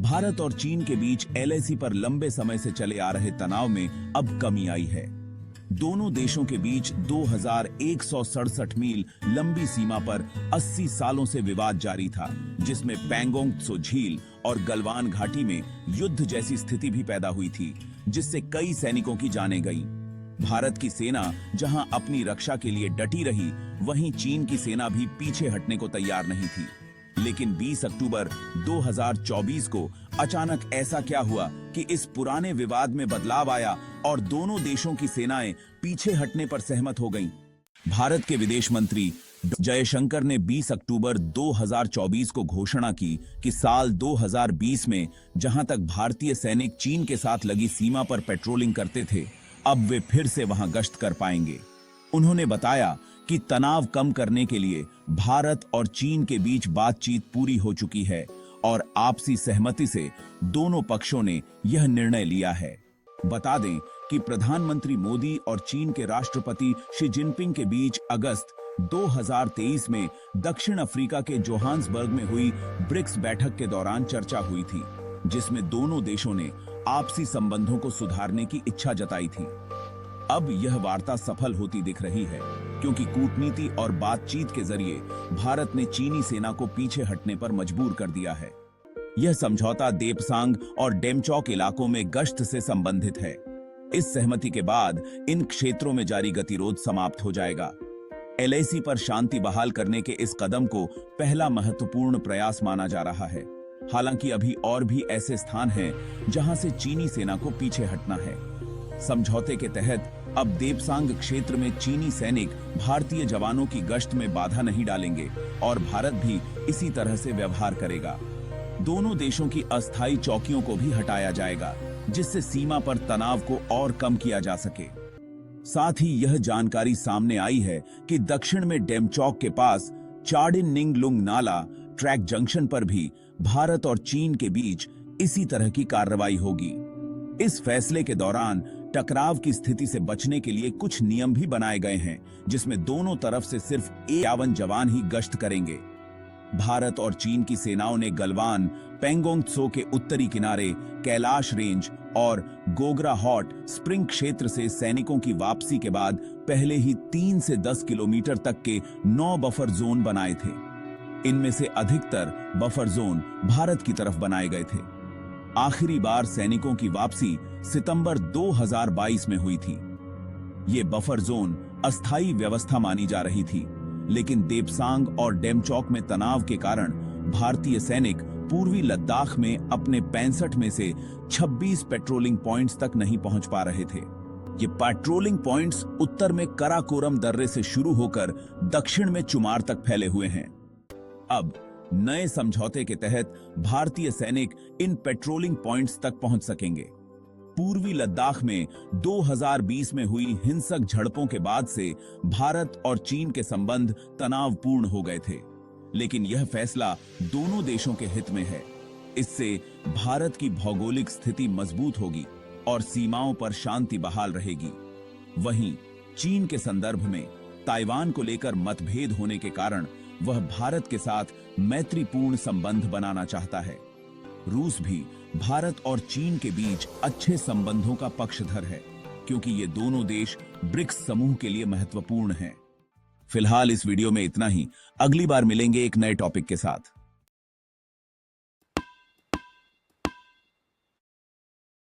भारत और चीन के बीच एलएसी पर लंबे समय से चले आ रहे तनाव में अब कमी आई है। दोनों देशों के बीच 2167 मील लंबी सीमा पर 80 सालों से विवाद जारी था, जिसमें पैंगोंग त्सो झील और गलवान घाटी में युद्ध जैसी स्थिति भी पैदा हुई थी, जिससे कई सैनिकों की जानें गईं। भारत की सेना जहां अपनी रक्षा के लिए डटी रही, वहीं चीन की सेना भी पीछे हटने को तैयार नहीं थी। लेकिन 20 अक्टूबर 2024 को अचानक ऐसा क्या हुआ कि इस पुराने विवाद में बदलाव आया और दोनों देशों की सेनाएं पीछे हटने पर सहमत हो गईं। भारत के विदेश मंत्री जयशंकर ने 20 अक्टूबर 2024 को घोषणा की कि साल 2020 में जहां तक भारतीय सैनिक चीन के साथ लगी सीमा पर पेट्रोलिंग करते थे, अब वे फिर से वहां गश्त कर पाएंगे। उन्होंने बताया कि तनाव कम करने के लिए भारत और चीन के बीच बातचीत पूरी हो चुकी है और आपसी सहमति से दोनों पक्षों ने यह निर्णय लिया है। बता दें कि प्रधानमंत्री मोदी और चीन के राष्ट्रपति शी जिनपिंग के बीच अगस्त 2023 में दक्षिण अफ्रीका के जोहान्सबर्ग में हुई ब्रिक्स बैठक के दौरान चर्चा हुई थी, जिसमें दोनों देशों ने आपसी संबंधों को सुधारने की इच्छा जताई थी। अब यह वार्ता सफल होती दिख रही है, क्योंकि कूटनीति और बातचीत के जरिए भारत ने चीनी सेना को पीछे हटने पर मजबूर कर दिया है। यह समझौता देपसांग और डेमचौक इलाकों में गश्त से संबंधित है। इस सहमति के बाद इन क्षेत्रों में जारी गतिरोध समाप्त हो जाएगा। एलएसी पर शांति बहाल करने के इस कदम को पहला महत्वपूर्ण प्रयास माना जा रहा है। हालांकि अभी और भी ऐसे स्थान हैं जहां से चीनी सेना को पीछे हटना है। समझौते के तहत अब देपसांग क्षेत्र में चीनी सैनिक भारतीय जवानों की गश्त में बाधा नहीं डालेंगे और भारत भी इसी तरह से व्यवहार करेगा। दोनों देशों की अस्थायी चौकियों को भी हटाया जाएगा, जिससे सीमा पर तनाव को और कम किया जा सके। साथ ही यह जानकारी सामने आई है कि दक्षिण में डेमचौक के पास चाडिन निंगलुंग नाला ट्रैक जंक्शन पर भी भारत और चीन के बीच इसी तरह की कार्रवाई होगी। इस फैसले के दौरान टकराव की स्थिति से बचने के लिए कुछ नियम भी बनाए गए हैं, जिसमें दोनों तरफ से सिर्फ 51 जवान ही गश्त करेंगे। भारत और चीन की सेनाओं ने गलवान, पैंगोंग त्सो के उत्तरी किनारे, कैलाश रेंज और गोगरा हॉट स्प्रिंग क्षेत्र से सैनिकों की वापसी के बाद पहले ही 3 से 10 किलोमीटर तक के 9 बफर जोन बनाए थे। इनमें से अधिकतर बफर जोन भारत की तरफ बनाए गए थे। आखिरी बार सैनिकों की वापसी सितंबर 2022 में हुई थी। ये बफर जोन अस्थायी व्यवस्था मानी जा रही थी, लेकिन देपसांग और डेमचौक में तनाव के कारण भारतीय सैनिक पूर्वी लद्दाख में अपने 65 में से 26 पेट्रोलिंग पॉइंट्स तक नहीं पहुंच पा रहे थे। ये पेट्रोलिंग पॉइंट्स उत्तर में कराकोरम दर्रे से शुरू होकर दक्षिण में चुमार तक फैले हुए हैं। अब नए समझौते के तहत भारतीय सैनिक इन पेट्रोलिंग पॉइंट्स तक पहुंच सकेंगे। पूर्वी लद्दाख में 2020 में हुई हिंसक झड़पों के बाद से भारत और चीन के संबंध तनावपूर्ण हो गए थे, लेकिन यह फैसला दोनों देशों के हित में है। इससे भारत की भौगोलिक स्थिति मजबूत होगी और सीमाओं पर शांति बहाल रहेगी। वहीं चीन के संदर्भ में ताइवान को लेकर मतभेद होने के कारण वह भारत के साथ मैत्रीपूर्ण संबंध बनाना चाहता है। रूस भी भारत और चीन के बीच अच्छे संबंधों का पक्षधर है, क्योंकि ये दोनों देश ब्रिक्स समूह के लिए महत्वपूर्ण हैं। फिलहाल इस वीडियो में इतना ही। अगली बार मिलेंगे एक नए टॉपिक के साथ।